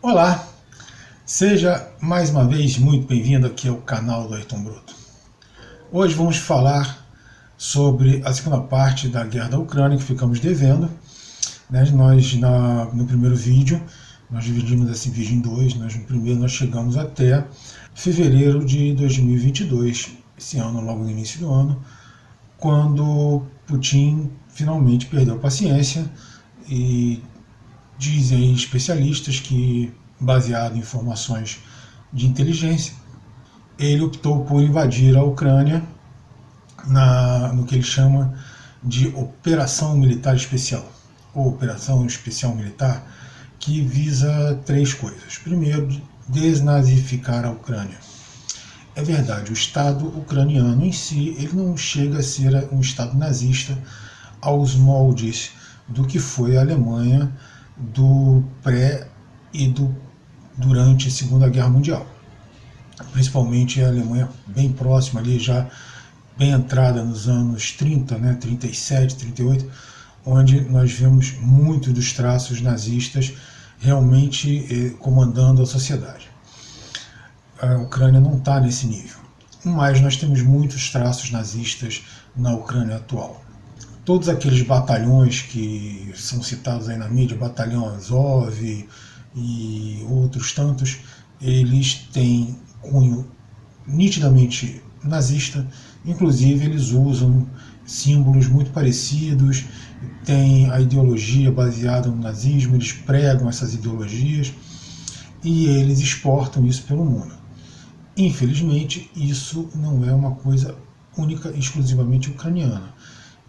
Olá, seja mais uma vez muito bem-vindo aqui ao canal do Ayrton Bruto. Hoje vamos falar sobre a segunda parte da guerra da Ucrânia que ficamos devendo. No primeiro vídeo, nós dividimos esse vídeo em dois. No primeiro nós chegamos até fevereiro de 2022, esse ano, logo no início do ano, quando Putin finalmente perdeu a paciência e dizem especialistas que, baseado em informações de inteligência, ele optou por invadir a Ucrânia no que ele chama de Operação Militar Especial, ou Operação Especial Militar, que visa três coisas. Primeiro, desnazificar a Ucrânia. É verdade, o Estado ucraniano em si ele não chega a ser um Estado nazista aos moldes do que foi a Alemanha do pré e durante a Segunda Guerra Mundial. Principalmente a Alemanha bem próxima ali, já bem entrada nos anos 30, 37, 38, onde nós vemos muitos dos traços nazistas realmente comandando a sociedade. A Ucrânia não está nesse nível, mas nós temos muitos traços nazistas na Ucrânia atual. Todos aqueles batalhões que são citados aí na mídia, batalhão Azov e outros tantos, eles têm cunho nitidamente nazista, inclusive eles usam símbolos muito parecidos, têm a ideologia baseada no nazismo, eles pregam essas ideologias e eles exportam isso pelo mundo. Infelizmente, isso não é uma coisa única e exclusivamente ucraniana.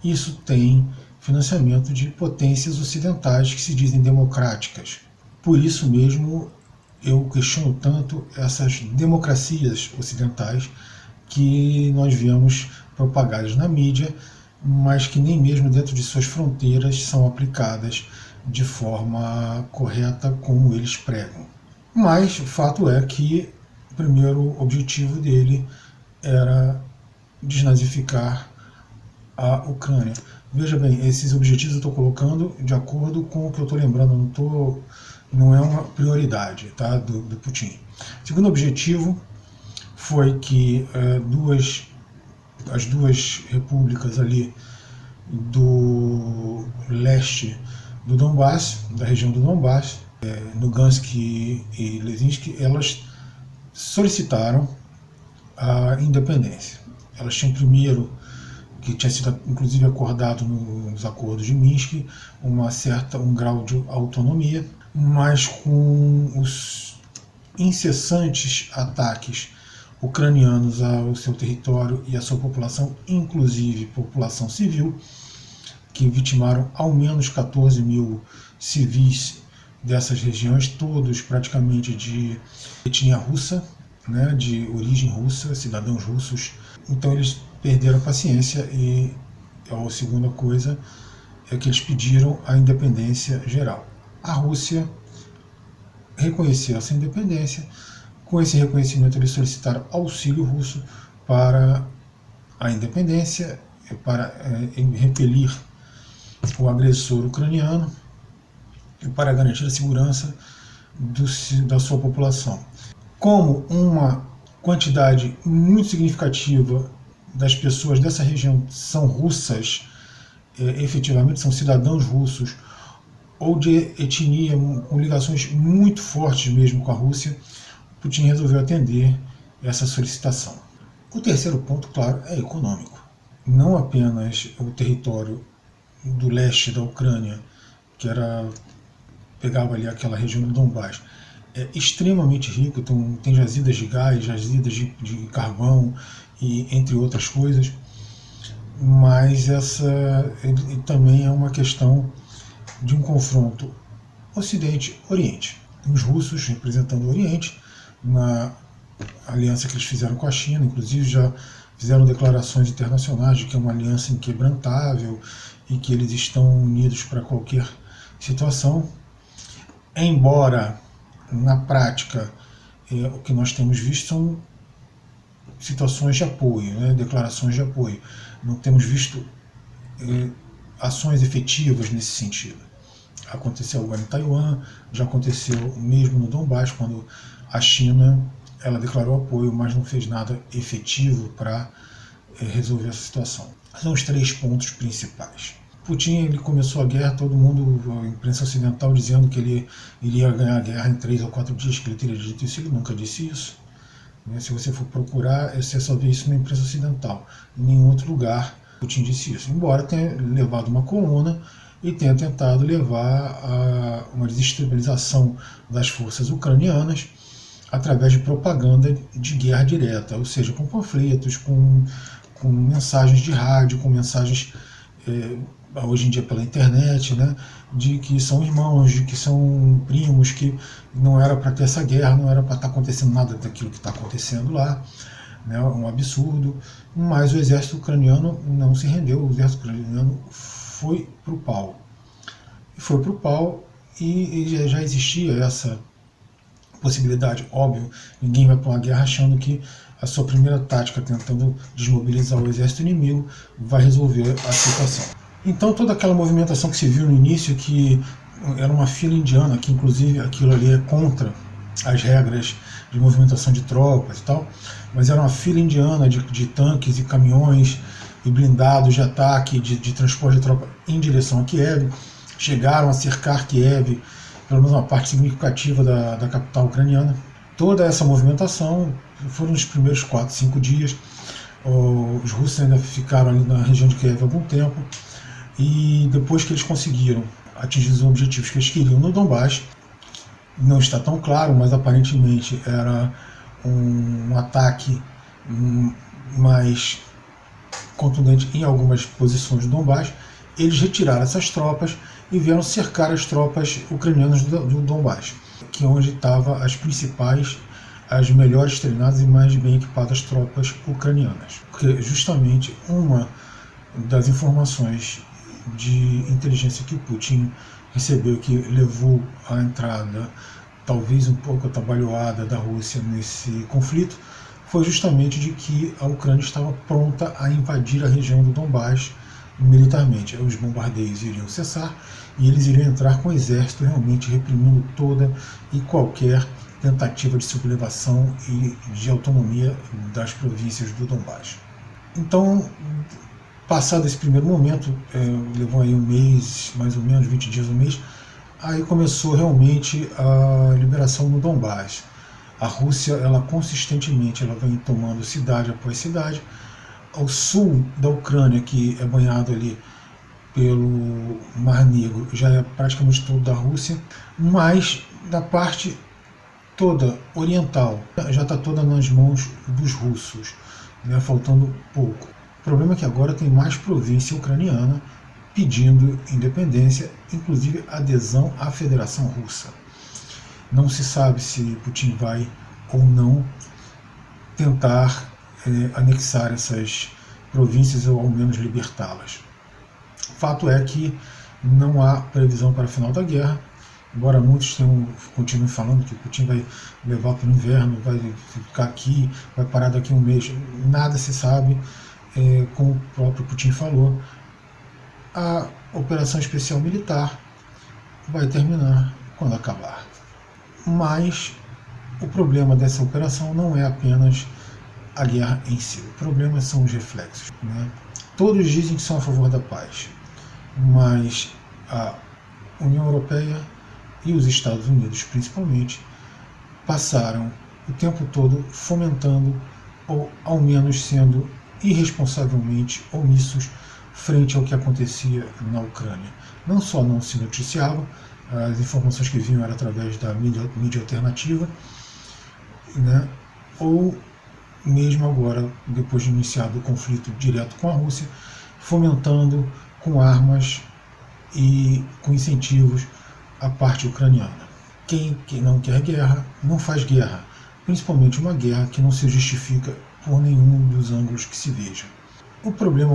Isso tem financiamento de potências ocidentais que se dizem democráticas. Por isso mesmo, eu questiono tanto essas democracias ocidentais que nós vemos propagadas na mídia, mas que nem mesmo dentro de suas fronteiras são aplicadas de forma correta como eles pregam. Mas o fato é que o primeiro objetivo dele era desnazificar a Ucrânia. Veja bem, esses objetivos eu estou colocando de acordo com o que eu estou lembrando, não é uma prioridade, tá, do Putin. O segundo objetivo foi que as duas repúblicas ali do leste do Donbass, da região do Donbass, Lugansk e Lesinsk, elas solicitaram a independência. Elas tinham primeiro, que tinha sido inclusive acordado nos acordos de Minsk, um grau de autonomia, mas com os incessantes ataques ucranianos ao seu território e à sua população, inclusive população civil, que vitimaram ao menos 14 mil civis dessas regiões, todos praticamente de etnia russa, de origem russa, cidadãos russos. Então eles perderam a paciência e a segunda coisa é que eles pediram a independência geral. A Rússia reconheceu essa independência. Com esse reconhecimento eles solicitaram auxílio russo para a independência, para repelir o agressor ucraniano e para garantir a segurança da sua população. Como uma quantidade muito significativa das pessoas dessa região são russas, efetivamente são cidadãos russos, ou de etnia, com ligações muito fortes mesmo com a Rússia, Putin resolveu atender essa solicitação. O terceiro ponto, claro, é econômico. Não apenas o território do leste da Ucrânia, pegava ali aquela região do Donbass, é extremamente rico, então tem jazidas de gás, jazidas de carvão, e entre outras coisas, mas também é uma questão de um confronto Ocidente-Oriente. Os russos representando o Oriente, na aliança que eles fizeram com a China, inclusive já fizeram declarações internacionais de que é uma aliança inquebrantável e que eles estão unidos para qualquer situação, embora na prática o que nós temos visto são situações de apoio, declarações de apoio. Não temos visto ações efetivas nesse sentido. aconteceu agora em Taiwan, já aconteceu mesmo no Donbás, quando a China ela declarou apoio, mas não fez nada efetivo para resolver essa situação. São os 3 pontos principais. Putin ele começou a guerra, todo mundo, a imprensa ocidental, dizendo que ele iria ganhar a guerra em 3 ou 4 dias, que ele teria dito isso, ele nunca disse isso. Se você for procurar, você só vê isso na imprensa ocidental. Em nenhum outro lugar Putin disse isso, embora tenha levado uma coluna e tenha tentado levar a uma desestabilização das forças ucranianas através de propaganda de guerra direta, ou seja, com panfletos, com mensagens de rádio, com mensagens, hoje em dia pela internet, né, de que são irmãos, de que são primos, que não era para ter essa guerra, não era para estar acontecendo nada daquilo que está acontecendo lá, né, um absurdo, mas o exército ucraniano não se rendeu, o exército ucraniano foi para o pau. Foi para o pau e já existia essa possibilidade, óbvio, ninguém vai para uma guerra achando que a sua primeira tática, tentando desmobilizar o exército inimigo, vai resolver a situação. Então toda aquela movimentação que se viu no início, que era uma fila indiana, que inclusive aquilo ali é contra as regras de movimentação de tropas e tal, mas era uma fila indiana de tanques e caminhões e blindados de ataque, de transporte de tropa em direção a Kiev, chegaram a cercar Kiev, pelo menos uma parte significativa da capital ucraniana. Toda essa movimentação foram nos primeiros 4, 5 dias. Os russos ainda ficaram ali na região de Kiev algum tempo, e depois que eles conseguiram atingir os objetivos que eles queriam no Donbás, não está tão claro, mas aparentemente era um ataque mais contundente em algumas posições do Donbás, eles retiraram essas tropas e vieram cercar as tropas ucranianas do Donbás, que é onde estavam as principais, as melhores treinadas e mais bem equipadas tropas ucranianas. Porque justamente uma das informações de inteligência que o Putin recebeu, que levou à entrada talvez um pouco atabalhoada da Rússia nesse conflito, foi justamente de que a Ucrânia estava pronta a invadir a região do Donbás militarmente. Os bombardeios iriam cessar e eles iriam entrar com o exército realmente reprimindo toda e qualquer tentativa de sublevação e de autonomia das províncias do Donbás. Então, passado esse primeiro momento, levou aí um mês, mais ou menos 20 dias, um mês, aí começou realmente a liberação no Donbás. A Rússia, ela consistentemente, ela vem tomando cidade após cidade. Ao sul da Ucrânia, que é banhado ali pelo Mar Negro, já é praticamente todo da Rússia, mas da parte toda oriental já está toda nas mãos dos russos, né, faltando pouco. O problema é que agora tem mais província ucraniana pedindo independência, inclusive adesão à Federação Russa. Não se sabe se Putin vai ou não tentar anexar essas províncias ou ao menos libertá-las. Fato é que não há previsão para o final da guerra, embora muitos continuem falando que Putin vai levar para o inverno, vai ficar aqui, vai parar daqui a um mês. Nada se sabe, como o próprio Putin falou, a operação especial militar vai terminar quando acabar. Mas o problema dessa operação não é apenas a guerra em si, o problema são os reflexos, né? Todos dizem que são a favor da paz, mas a União Europeia e os Estados Unidos, principalmente, passaram o tempo todo fomentando, ou ao menos sendo irresponsavelmente omissos frente ao que acontecia na Ucrânia. Não só não se noticiava, as informações que vinham eram através da mídia alternativa, né, ou mesmo agora, depois de iniciado o conflito direto com a Rússia, fomentando com armas e com incentivos a parte ucraniana. Quem não quer guerra, não faz guerra, principalmente uma guerra que não se justifica por nenhum dos ângulos que se veja. O problema,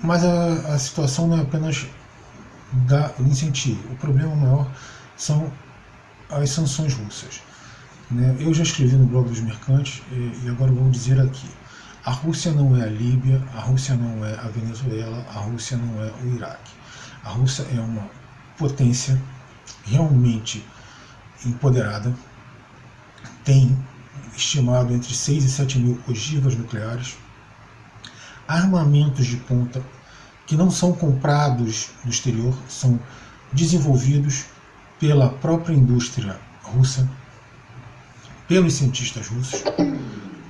mas a situação não é apenas do incentivo, o problema maior são as sanções russas. Eu já escrevi no blog dos mercantes e agora vou dizer aqui: a Rússia não é a Líbia, a Rússia não é a Venezuela, a Rússia não é o Iraque. A Rússia é uma potência realmente empoderada, tem estimado entre 6 e 7 mil ogivas nucleares, armamentos de ponta que não são comprados do exterior, são desenvolvidos pela própria indústria russa, pelos cientistas russos,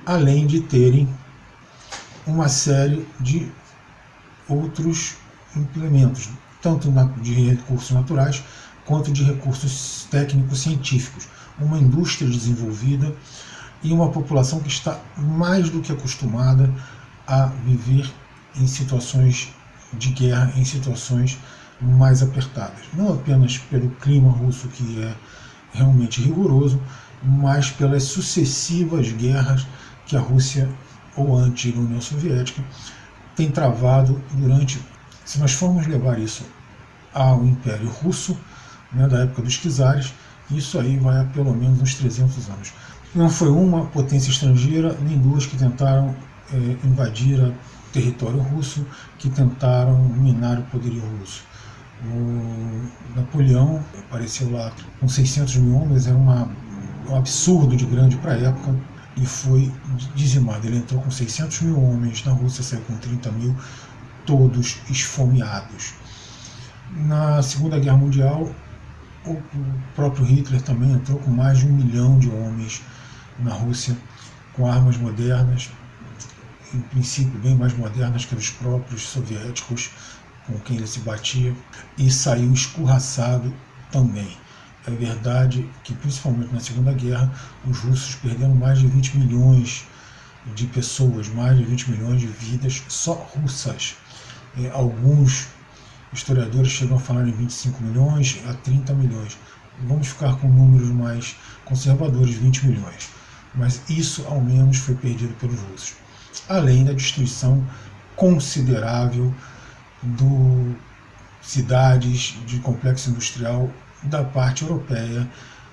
além de terem uma série de outros implementos, tanto de recursos naturais quanto de recursos técnicos científicos. Uma indústria desenvolvida e uma população que está mais do que acostumada a viver em situações de guerra, em situações mais apertadas. Não apenas pelo clima russo, que é realmente rigoroso, mas pelas sucessivas guerras que a Rússia, ou a antiga União Soviética, tem travado durante... Se nós formos levar isso ao Império Russo, né, da época dos czares, isso aí vai a pelo menos uns 300 anos. Não foi uma potência estrangeira, nem duas que tentaram invadir o território russo, que tentaram minar o poderio russo. O Napoleão apareceu lá com 600 mil homens, era um absurdo de grande para a época, e foi dizimado. Ele entrou com 600 mil homens na Rússia, saiu com 30 mil, todos esfomeados. Na Segunda Guerra Mundial, o próprio Hitler também entrou com mais de 1 milhão de homens na Rússia, com armas modernas, em princípio bem mais modernas que os próprios soviéticos com quem ele se batia, e saiu escorraçado também. É verdade que, principalmente na Segunda Guerra, os russos perderam mais de 20 milhões de pessoas, mais de 20 milhões de vidas só russas. Alguns historiadores chegam a falar em 25 milhões a 30 milhões. Vamos ficar com números mais conservadores, 20 milhões. Mas isso, ao menos, foi perdido pelos russos. Além da destruição considerável de cidades, de complexo industrial da parte europeia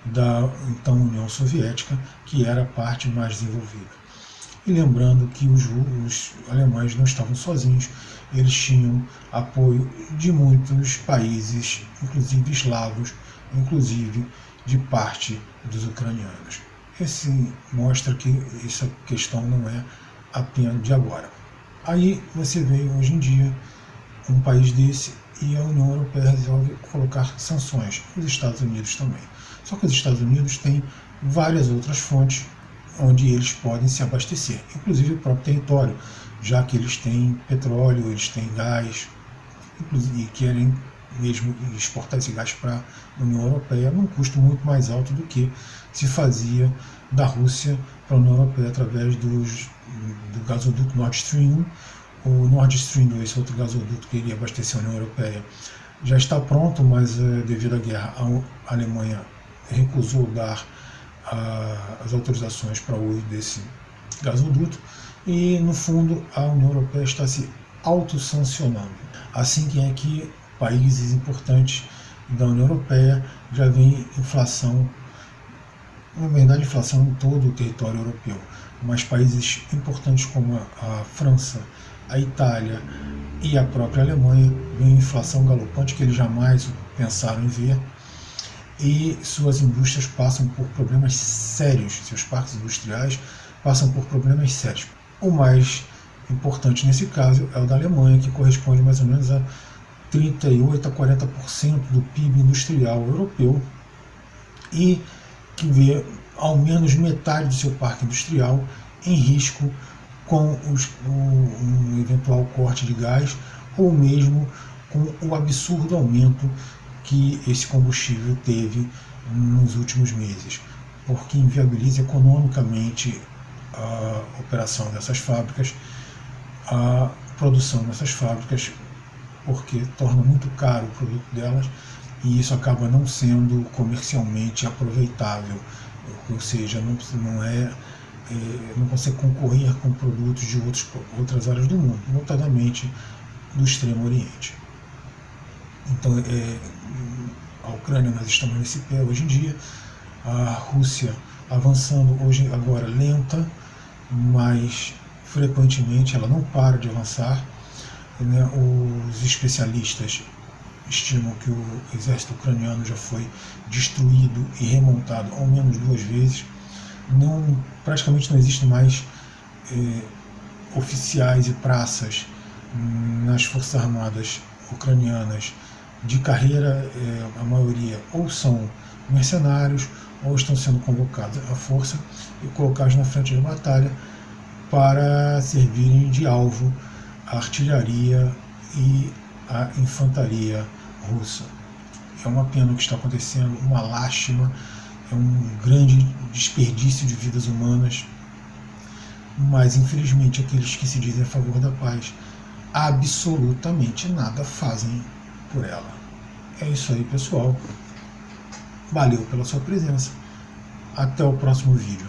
da então União Soviética, que era a parte mais desenvolvida. E lembrando que os alemães não estavam sozinhos, eles tinham apoio de muitos países, inclusive eslavos, inclusive de parte dos ucranianos. Esse mostra que essa questão não é apenas de agora. Aí você vê hoje em dia um país desse e a União Europeia resolve colocar sanções, os Estados Unidos também. Só que os Estados Unidos têm várias outras fontes onde eles podem se abastecer, inclusive o próprio território, já que eles têm petróleo, eles têm gás, inclusive, e querem mesmo exportar esse gás para a União Europeia num custo muito mais alto do que se fazia da Rússia para a União Europeia através do gasoduto Nord Stream. O Nord Stream 2, outro gasoduto que iria abastecer a União Europeia, já está pronto, mas devido à guerra a Alemanha recusou dar as autorizações para o uso desse gasoduto, e no fundo a União Europeia está se autossancionando. Assim que aqui países importantes da União Europeia já vem inflação, na verdade inflação em todo o território europeu, mas países importantes como a França, a Itália e a própria Alemanha vem inflação galopante que eles jamais pensaram em ver, e suas indústrias passam por problemas sérios, seus parques industriais passam por problemas sérios. O mais importante nesse caso é o da Alemanha, que corresponde mais ou menos a 38 a 40% do PIB industrial europeu, e que vê ao menos metade do seu parque industrial em risco com um eventual corte de gás, ou mesmo com o absurdo aumento que esse combustível teve nos últimos meses, porque inviabiliza economicamente a operação dessas fábricas, a produção dessas fábricas, porque torna muito caro o produto delas, e isso acaba não sendo comercialmente aproveitável, ou seja, não consegue concorrer com produtos de outras áreas do mundo, notadamente do Extremo Oriente. Então, a Ucrânia, nós estamos nesse pé hoje em dia, a Rússia avançando hoje, agora lenta, mas frequentemente ela não para de avançar, né? Os especialistas estimam que o exército ucraniano já foi destruído e remontado ao menos 2 vezes. Praticamente não existe mais oficiais e praças nas Forças Armadas ucranianas de carreira. A maioria ou são mercenários ou estão sendo convocados à força e colocados na frente de batalha para servirem de alvo à artilharia e à infantaria russa. É uma pena o que está acontecendo, uma lástima, é um grande desperdício de vidas humanas, mas infelizmente aqueles que se dizem a favor da paz absolutamente nada fazem por ela. É isso aí, pessoal. Valeu pela sua presença. Até o próximo vídeo.